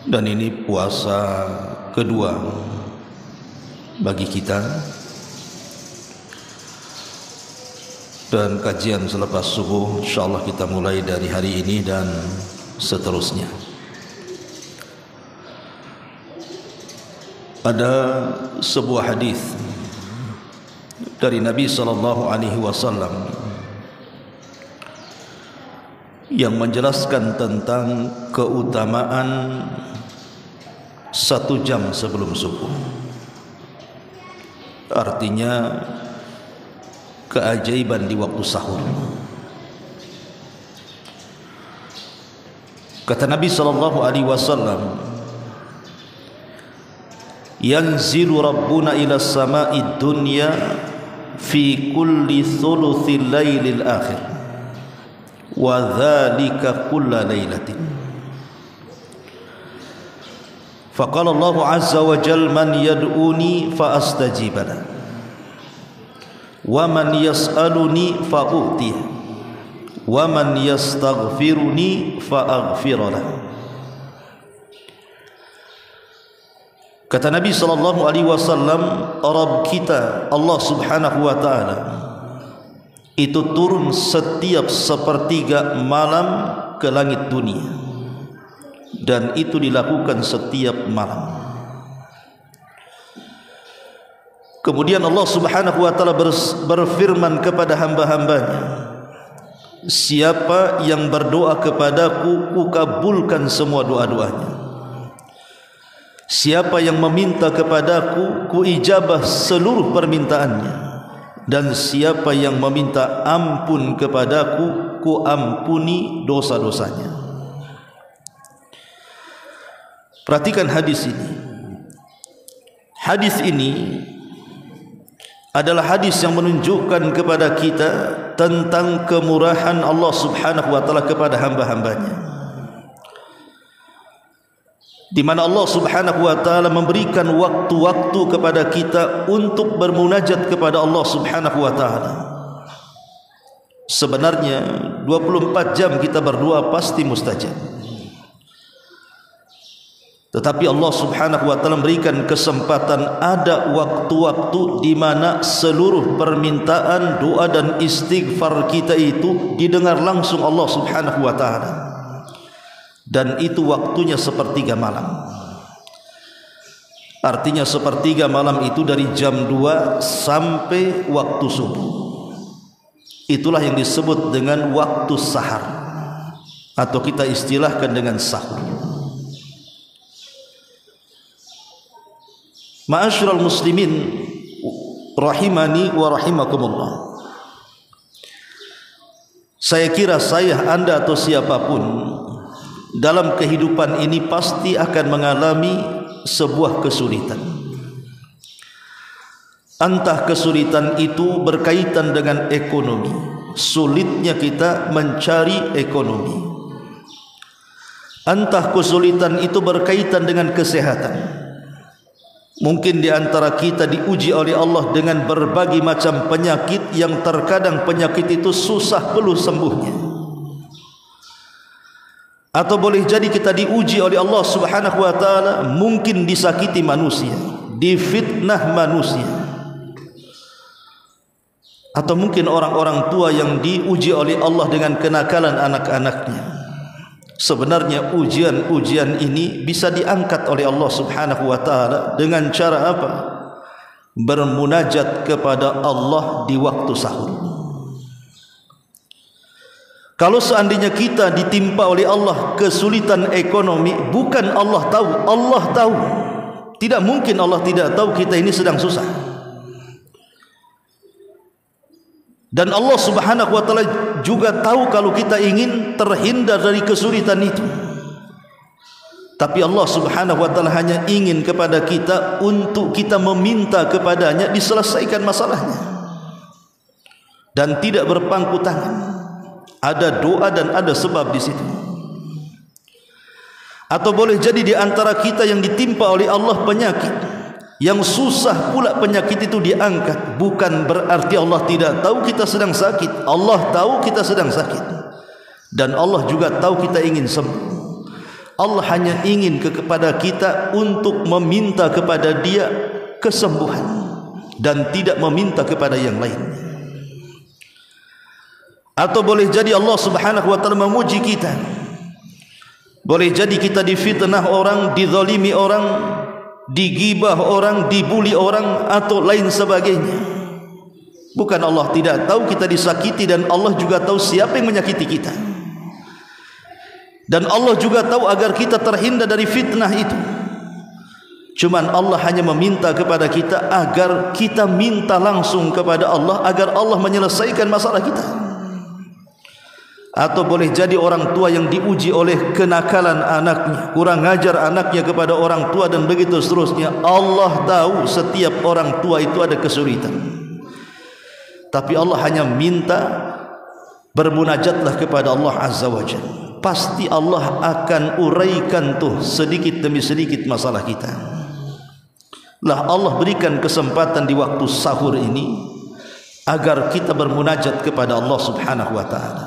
Dan ini puasa kedua bagi kita, dan kajian selepas subuh insyaallah kita mulai dari hari ini dan seterusnya. Ada sebuah hadis dari Nabi sallallahu alaihi wasallam yang menjelaskan tentang keutamaan 1 jam sebelum subuh. Artinya keajaiban di waktu sahur. Kata Nabi sallallahu alaihi wasallam, yanzilu rabbuna ila sama'id dunya fi kulli thuluthil lailil akhir wa dhalika kulla lailatin. Faqala Allah azza wa jalla, man yad'uni fa astajib lahu wa man yas'aluni fa u'tih wa man yastaghfiruni fa aghfir lahu. Kata Nabi sallallahu alaihi wasallam, Rabb kita Allah Subhanahu wa taala itu turun setiap sepertiga malam ke langit dunia, dan itu dilakukan setiap malam. Kemudian Allah Subhanahu wa taala berfirman kepada hamba-hambanya, siapa yang berdoa kepadaku, kukabulkan semua doa-doanya. Siapa yang meminta kepadaku, kuijabah seluruh permintaannya. Dan siapa yang meminta ampun kepadaku, kuampuni dosa-dosanya. Perhatikan hadis ini. Hadis ini adalah hadis yang menunjukkan kepada kita tentang kemurahan Allah Subhanahu wa taala kepada hamba-hambanya, di mana Allah Subhanahu wa taala memberikan waktu-waktu kepada kita untuk bermunajat kepada Allah Subhanahu wa taala. Sebenarnya 24 jam kita berdoa pasti mustajab, tetapi Allah Subhanahu wa taala memberikan kesempatan, ada waktu-waktu di mana seluruh permintaan, doa dan istighfar kita itu didengar langsung Allah Subhanahu wa taala. Dan itu waktunya sepertiga malam. Artinya sepertiga malam itu dari jam 2 sampai waktu subuh. Itulah yang disebut dengan waktu sahar, atau kita istilahkan dengan sahur. Ma'asyiral muslimin rahimani wa rahimakumullah. Saya kira saya, Anda atau siapapun dalam kehidupan ini pasti akan mengalami sebuah kesulitan. Entah kesulitan itu berkaitan dengan ekonomi, sulitnya kita mencari ekonomi. Entah kesulitan itu berkaitan dengan kesehatan. Mungkin di antara kita diuji oleh Allah dengan berbagai macam penyakit yang terkadang penyakit itu susah peluh sembuhnya. Atau boleh jadi kita diuji oleh Allah Subhanahu wa taala, mungkin disakiti manusia, difitnah manusia. Atau mungkin orang-orang tua yang diuji oleh Allah dengan kenakalan anak-anaknya. Sebenarnya ujian-ujian ini bisa diangkat oleh Allah Subhanahu wa taala dengan cara apa? Bermunajat kepada Allah di waktu sahur. Kalau seandainya kita ditimpa oleh Allah kesulitan ekonomi, bukan Allah tahu, Allah tahu. Tidak mungkin Allah tidak tahu kita ini sedang susah. Dan Allah Subhanahu wa taala juga tahu kalau kita ingin terhindar dari kesulitan itu. Tapi Allah Subhanahu wa taala hanya ingin kepada kita untuk kita meminta kepadanya diselesaikan masalahnya, dan tidak berpangku tangan. Ada doa dan ada sebab di situ. Atau boleh jadi di antara kita yang ditimpa oleh Allah penyakit, yang susah pula penyakit itu diangkat. Bukan berarti Allah tidak tahu kita sedang sakit. Allah tahu kita sedang sakit, dan Allah juga tahu kita ingin sembuh. Allah hanya ingin kepada kita untuk meminta kepada Dia kesembuhan dan tidak meminta kepada yang lain. Atau boleh jadi Allah Subhanahu wa taala memuji kita. Boleh jadi kita difitnah orang, dizalimi orang, digibah orang, dibuli orang atau lain sebagainya. Bukan Allah tidak tahu kita disakiti, dan Allah juga tahu siapa yang menyakiti kita. Dan Allah juga tahu agar kita terhindar dari fitnah itu. Cuman Allah hanya meminta kepada kita agar kita minta langsung kepada Allah agar Allah menyelesaikan masalah kita. Atau boleh jadi orang tua yang diuji oleh kenakalan anaknya, kurang ajar anaknya kepada orang tua, dan begitu seterusnya. Allah tahu setiap orang tua itu ada kesulitan, tapi Allah hanya minta bermunajatlah kepada Allah Azza wa Jalla. Pasti Allah akan uraikan tuh sedikit demi sedikit masalah kita. Lah Allah berikan kesempatan di waktu sahur ini agar kita bermunajat kepada Allah Subhanahu wa taala.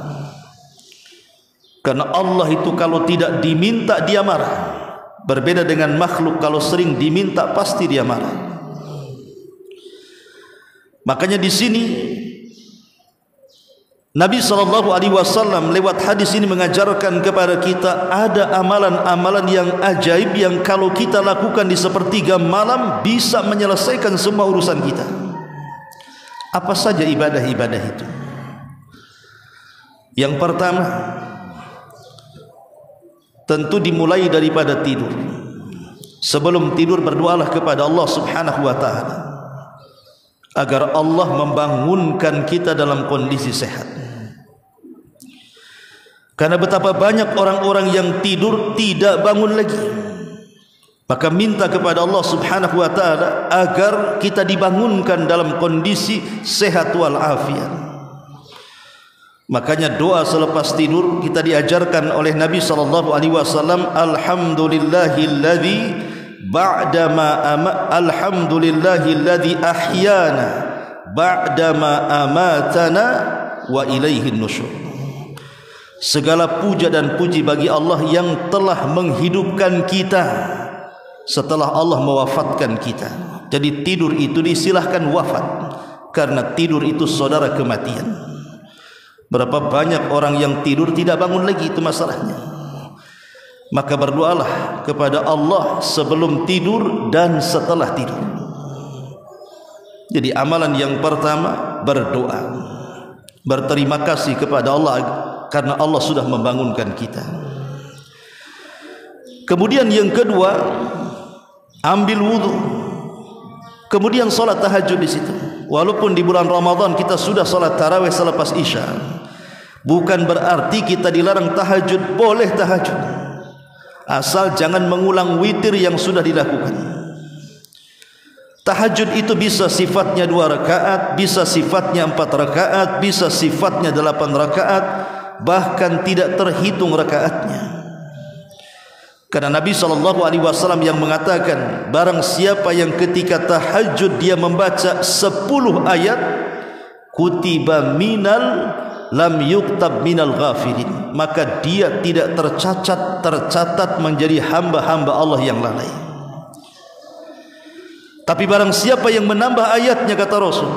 Karena Allah itu kalau tidak diminta dia marah. Berbeda dengan makhluk, kalau sering diminta pasti dia marah. Makanya di sini Nabi SAW lewat hadis ini mengajarkan kepada kita ada amalan-amalan yang ajaib yang kalau kita lakukan di sepertiga malam bisa menyelesaikan semua urusan kita. Apa saja ibadah-ibadah itu? Yang pertama, tentu dimulai daripada tidur. Sebelum tidur berdoalah kepada Allah Subhanahu wa taala agar Allah membangunkan kita dalam kondisi sehat. Karena betapa banyak orang-orang yang tidur tidak bangun lagi. Maka minta kepada Allah Subhanahu wa taala agar kita dibangunkan dalam kondisi sehat wal afiat. Makanya doa selepas tidur kita diajarkan oleh Nabi sallallahu alaihi wasallam, alhamdulillahilladzi alhamdulillahilladzi ahyana ba'dama amatana wa ilaihin nusyur. Segala puja dan puji bagi Allah yang telah menghidupkan kita setelah Allah mewafatkan kita. Jadi tidur itu disilahkan wafat, karena tidur itu saudara kematian. Berapa banyak orang yang tidur tidak bangun lagi, itu masalahnya. Maka berdoalah kepada Allah sebelum tidur dan setelah tidur. Jadi amalan yang pertama berdoa, berterima kasih kepada Allah karena Allah sudah membangunkan kita. Kemudian yang kedua, ambil wudu. Kemudian salat tahajud di situ. Walaupun di bulan Ramadan kita sudah salat tarawih selepas Isya, bukan berarti kita dilarang tahajud. Boleh tahajud, asal jangan mengulang witir yang sudah dilakukan. Tahajud itu bisa sifatnya 2 rakaat, bisa sifatnya 4 rakaat, bisa sifatnya 8 rakaat, bahkan tidak terhitung rakaatnya. Karena Nabi SAW yang mengatakan, barang siapa yang ketika tahajud dia membaca 10 ayat, kutiba minal lam yuktab minal ghafilin, maka dia tidak tercatat menjadi hamba-hamba Allah yang lalai. Tapi barang siapa yang menambah ayatnya, kata Rasul,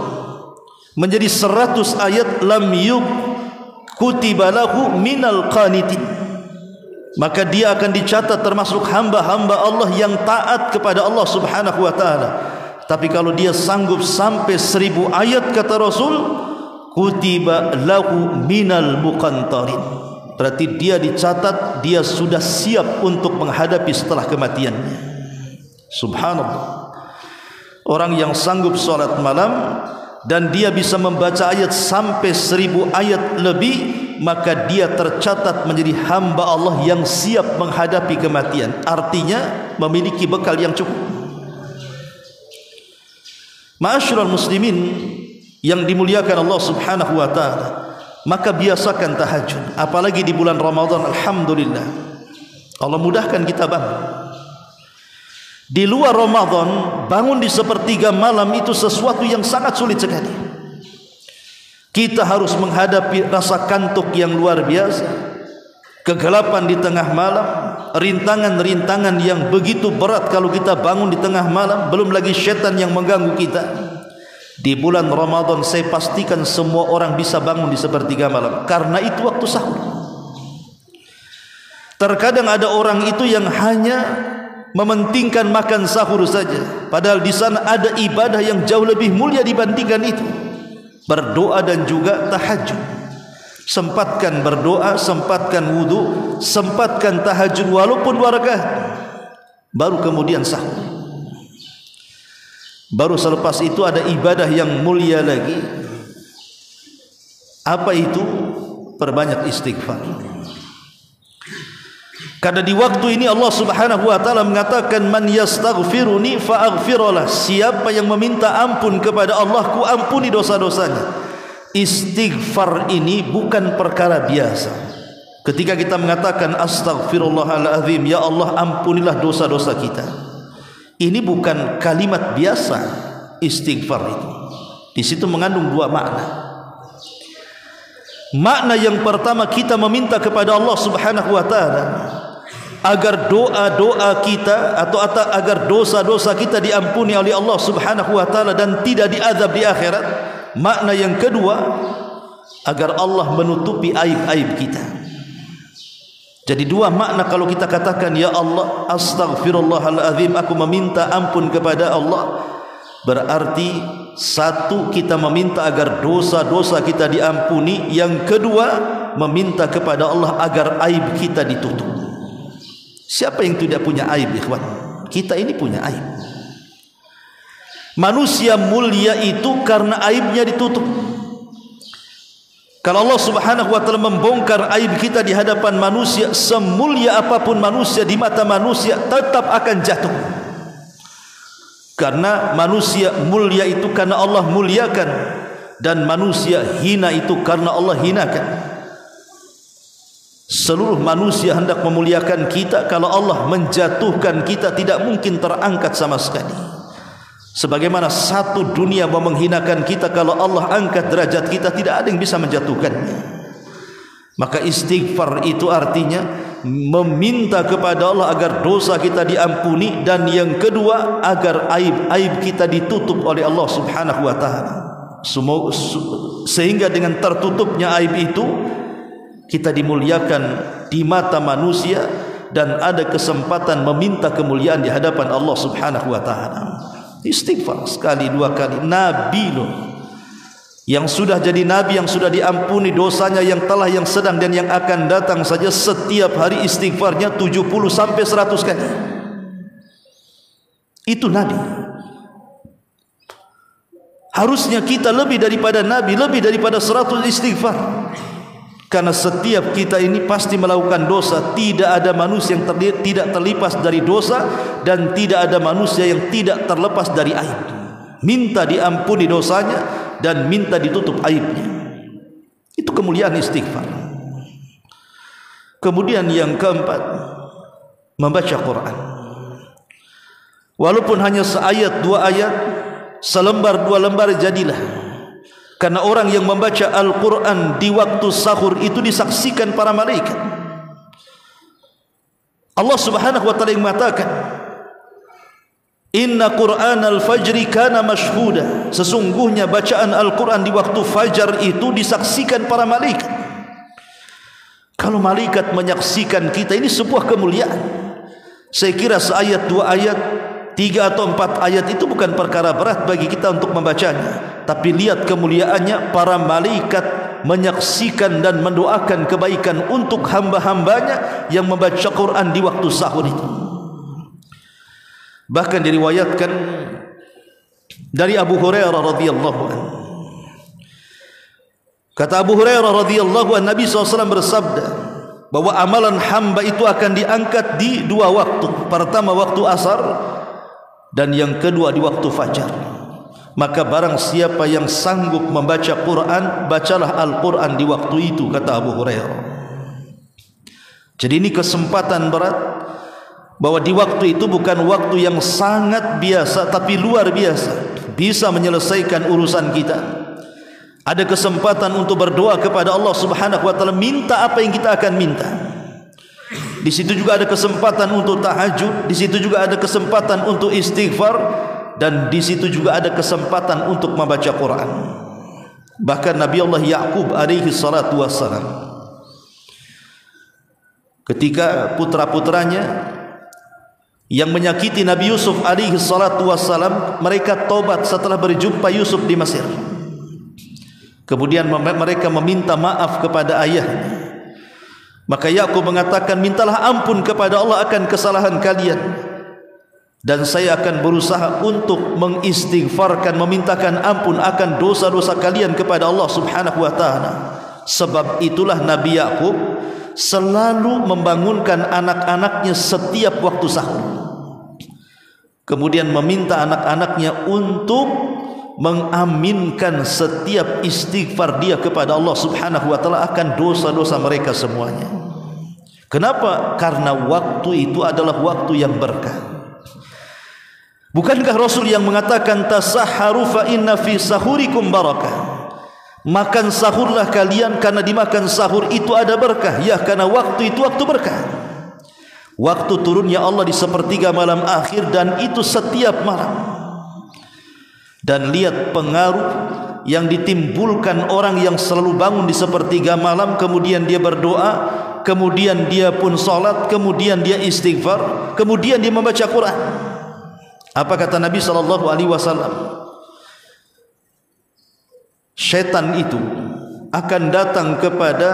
menjadi 100 ayat, lam kutiba lahu minal qanitin, maka dia akan dicatat termasuk hamba-hamba Allah yang taat kepada Allah Subhanahu wa taala. Tapi kalau dia sanggup sampai 1000 ayat, kata Rasul, kutiba lahu minal muqantarin, berarti dia dicatat dia sudah siap untuk menghadapi setelah kematiannya. Subhanallah. Orang yang sanggup salat malam dan dia bisa membaca ayat sampai 1000 ayat lebih, maka dia tercatat menjadi hamba Allah yang siap menghadapi kematian. Artinya memiliki bekal yang cukup. Ma'asyiral muslimin yang dimuliakan Allah Subhanahu wa taala, maka biasakan tahajud, apalagi di bulan Ramadan. Alhamdulillah, Allah mudahkan kita bangun. Di luar Ramadan, bangun di sepertiga malam itu sesuatu yang sangat sulit sekali. Kita harus menghadapi rasa kantuk yang luar biasa. kegelapan di tengah malam, rintangan-rintangan yang begitu berat kalau kita bangun di tengah malam, belum lagi syaitan yang mengganggu kita. Di bulan Ramadan saya pastikan semua orang bisa bangun di sepertiga malam, karena itu waktu sahur. Terkadang ada orang itu yang hanya mementingkan makan sahur saja, padahal di sana ada ibadah yang jauh lebih mulia dibandingkan itu. Berdoa dan juga tahajud. Sempatkan berdoa, sempatkan wudu, sempatkan tahajud walaupun 2 rakaat, baru kemudian sahur. Baru selepas itu ada ibadah yang mulia lagi. Apa itu? Perbanyak istighfar. Karena di waktu ini Allah Subhanahu wa taala mengatakan, man yastaghfiruni faaghfirlah. Siapa yang meminta ampun kepada Allah, ku ampuni dosa-dosanya. Istighfar ini bukan perkara biasa. Ketika kita mengatakan astaghfirullahaladzim, ya Allah ampunilah dosa-dosa kita, ini bukan kalimat biasa. Istighfar itu di situ mengandung 2 makna. Makna yang pertama, kita meminta kepada Allah Subhanahu wa taala agar doa-doa kita atau agar dosa-dosa kita diampuni oleh Allah Subhanahu wa taala dan tidak diazab di akhirat. Makna yang kedua, agar Allah menutupi aib-aib kita. Jadi 2 makna kalau kita katakan ya Allah astaghfirullahaladzim, aku meminta ampun kepada Allah, berarti 1, kita meminta agar dosa-dosa kita diampuni. Yang kedua, meminta kepada Allah agar aib kita ditutup. Siapa yang tidak punya aib, ikhwan? Kita ini punya aib. Manusia mulia itu karena aibnya ditutup. Kalau Allah Subhanahu wa taala membongkar aib kita di hadapan manusia, semulia apapun manusia di mata manusia tetap akan jatuh. Karena manusia mulia itu karena Allah muliakan, dan manusia hina itu karena Allah hinakan. Seluruh manusia hendak memuliakan kita, kalau Allah menjatuhkan kita tidak mungkin terangkat sama sekali. Sebagaimana satu dunia mau menghinakan kita, kalau Allah angkat derajat kita tidak ada yang bisa menjatuhkannya. Maka istighfar itu artinya meminta kepada Allah agar dosa kita diampuni, dan yang kedua agar aib-aib kita ditutup oleh Allah Subhanahu wa taala. Sehingga dengan tertutupnya aib itu kita dimuliakan di mata manusia dan ada kesempatan meminta kemuliaan di hadapan Allah Subhanahu wa taala. Istighfar sekali 2 kali. Nabi loh, yang sudah jadi nabi, yang sudah diampuni dosanya yang telah, yang sedang dan yang akan datang saja, setiap hari istighfarnya 70 sampai 100 kali. Itu nabi. Harusnya kita lebih daripada nabi, lebih daripada 100 istighfar. Karena setiap kita ini pasti melakukan dosa. Tidak ada manusia yang tidak terlepas dari dosa, dan tidak ada manusia yang tidak terlepas dari aib. Minta diampuni dosanya dan minta ditutup aibnya. Itu kemuliaan istighfar. Kemudian yang keempat, membaca Quran. Walaupun hanya seayat 2 ayat, selembar 2 lembar jadilah. Karena orang yang membaca Al-Quran di waktu sahur itu disaksikan para malaikat. Allah Subhanahu wa taala yang mengatakan, inna Qur'an al-fajri kana mashhuda. Sesungguhnya bacaan Al-Quran di waktu fajar itu disaksikan para malaikat. Kalau malaikat menyaksikan kita, ini sebuah kemuliaan. Saya kira seayat 2 ayat, 3 atau 4 ayat itu bukan perkara berat bagi kita untuk membacanya. Tapi lihat kemuliaannya, para malaikat menyaksikan dan mendoakan kebaikan untuk hamba-hambanya yang membaca Quran di waktu sahur itu. Bahkan diriwayatkan dari Abu Hurairah radhiyallahu anhu. Kata Abu Hurairah radhiyallahu anhu, Nabi SAW bersabda bahwa amalan hamba itu akan diangkat di 2 waktu. Pertama waktu asar, dan yang kedua di waktu fajar. Maka barang siapa yang sanggup membaca Quran, bacalah Al-Quran di waktu itu, kata Abu Hurairah. Jadi ini kesempatan berat, bahwa di waktu itu bukan waktu yang sangat biasa, tapi luar biasa, bisa menyelesaikan urusan kita. Ada kesempatan untuk berdoa kepada Allah Subhanahu wa taala, minta apa yang kita akan minta. di situ juga ada kesempatan untuk tahajud, di situ juga ada kesempatan untuk istighfar, dan di situ juga ada kesempatan untuk membaca Quran. Bahkan Nabi Allah Ya'qub alaihi salatu wassalam, ketika putra-putranya yang menyakiti Nabi Yusuf alaihi salatu wassalam, mereka tobat setelah berjumpa Yusuf di Mesir. Kemudian mereka meminta maaf kepada ayahnya. Maka Ya'qub mengatakan, mintalah ampun kepada Allah akan kesalahan kalian, dan saya akan berusaha untuk mengistighfarkan, memintakan ampun akan dosa-dosa kalian kepada Allah subhanahu wa ta'ala. Sebab itulah Nabi Ya'qub selalu membangunkan anak-anaknya setiap waktu sahur, kemudian meminta anak-anaknya untuk mengaminkan setiap istighfar dia kepada Allah subhanahu wa ta'ala akan dosa-dosa mereka semuanya. Kenapa? Karena waktu itu adalah waktu yang berkah. Bukankah Rasul yang mengatakan tasahharu fa inna fi sahurikum barakah? Makan sahurlah kalian karena dimakan sahur itu ada berkah. Ya, karena waktu itu waktu berkah. Waktu turunnya Allah di sepertiga malam akhir, dan itu setiap malam. Dan lihat pengaruh yang ditimbulkan orang yang selalu bangun di sepertiga malam, kemudian dia berdoa, kemudian dia pun salat, kemudian dia istighfar, kemudian dia membaca Quran. Apa kata Nabi SAW? Syaitan itu akan datang kepada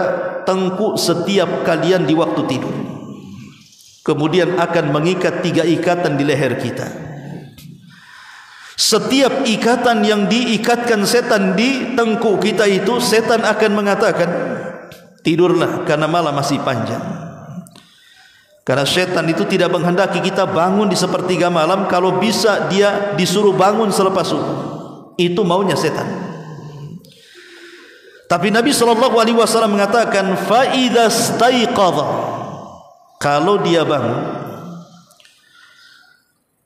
tengkuk setiap kalian di waktu tidur, kemudian akan mengikat 3 ikatan di leher kita. Setiap ikatan yang diikatkan setan di tengkuk kita itu, setan akan mengatakan, tidurlah karena malam masih panjang. Karena setan itu tidak menghendaki kita bangun di sepertiga malam, kalau bisa dia disuruh bangun selepas subuh. Itu maunya setan. Tapi Nabi SAW mengatakan, fa idza staiqadha, kalau dia bangun,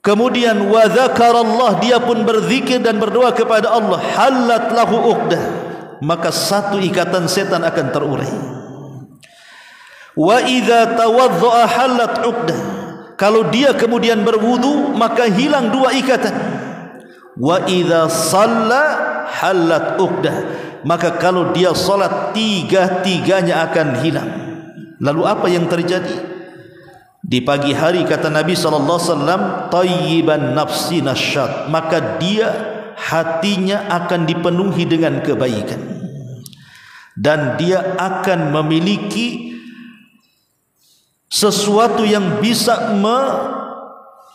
kemudian wa dzakarallah, dia pun berzikir dan berdoa kepada Allah, halat lahu uqdah, maka satu ikatan setan akan terurai. Wa idza tawaddaa halat uqdah, kalau dia kemudian berwudu maka hilang 2 ikatan. Wa idza shalla halat uqdah, maka kalau dia salat 3-tiganya akan hilang. Lalu apa yang terjadi? Di pagi hari kata Nabi SAW, tayyiban nafsi nasyad, maka dia hatinya akan dipenuhi dengan kebaikan, dan dia akan memiliki sesuatu yang bisa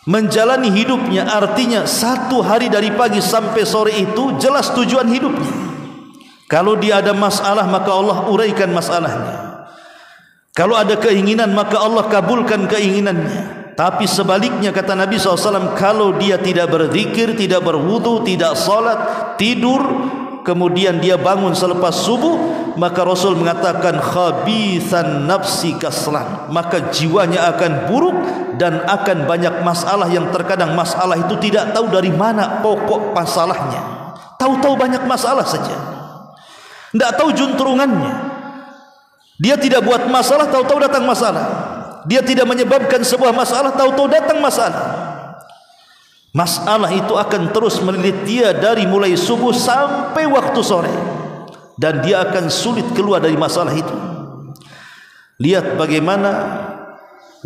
menjalani hidupnya. Artinya satu hari dari pagi sampai sore itu jelas tujuan hidupnya. Kalau dia ada masalah, maka Allah uraikan masalahnya. Kalau ada keinginan, maka Allah kabulkan keinginannya. Tapi sebaliknya kata Nabi SAW, kalau dia tidak berzikir, tidak berwudu, tidak salat, tidur, kemudian dia bangun selepas subuh, maka Rasul mengatakan khabithan nafsi kaslan, maka jiwanya akan buruk dan akan banyak masalah yang terkadang masalah itu tidak tahu dari mana pokok masalahnya. Tahu-tahu banyak masalah saja, tidak tahu juntrungannya. Dia tidak buat masalah, tahu-tahu datang masalah. Dia tidak menyebabkan sebuah masalah, tahu-tahu datang masalah. Masalah itu akan terus melilit dia dari mulai subuh sampai waktu sore, dan dia akan sulit keluar dari masalah itu. Lihat bagaimana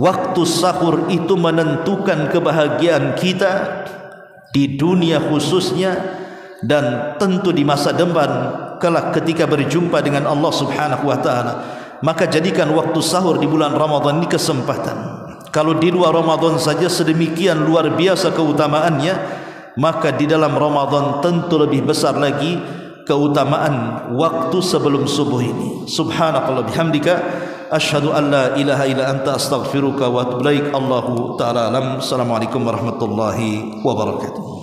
waktu sahur itu menentukan kebahagiaan kita di dunia khususnya, dan tentu di masa depan kelak ketika berjumpa dengan Allah Subhanahu wa ta'ala. Maka jadikan waktu sahur di bulan Ramadan ini kesempatan. Kalau di luar Ramadan saja sedemikian luar biasa keutamaannya, maka di dalam Ramadan tentu lebih besar lagi keutamaan waktu sebelum subuh ini. Subhanakallah bihamdika, asyhadu an la ilaha illa anta, astaghfiruka wa atubu ilaik. Allahu ta'ala alam. Assalamualaikum warahmatullahi wabarakatuh.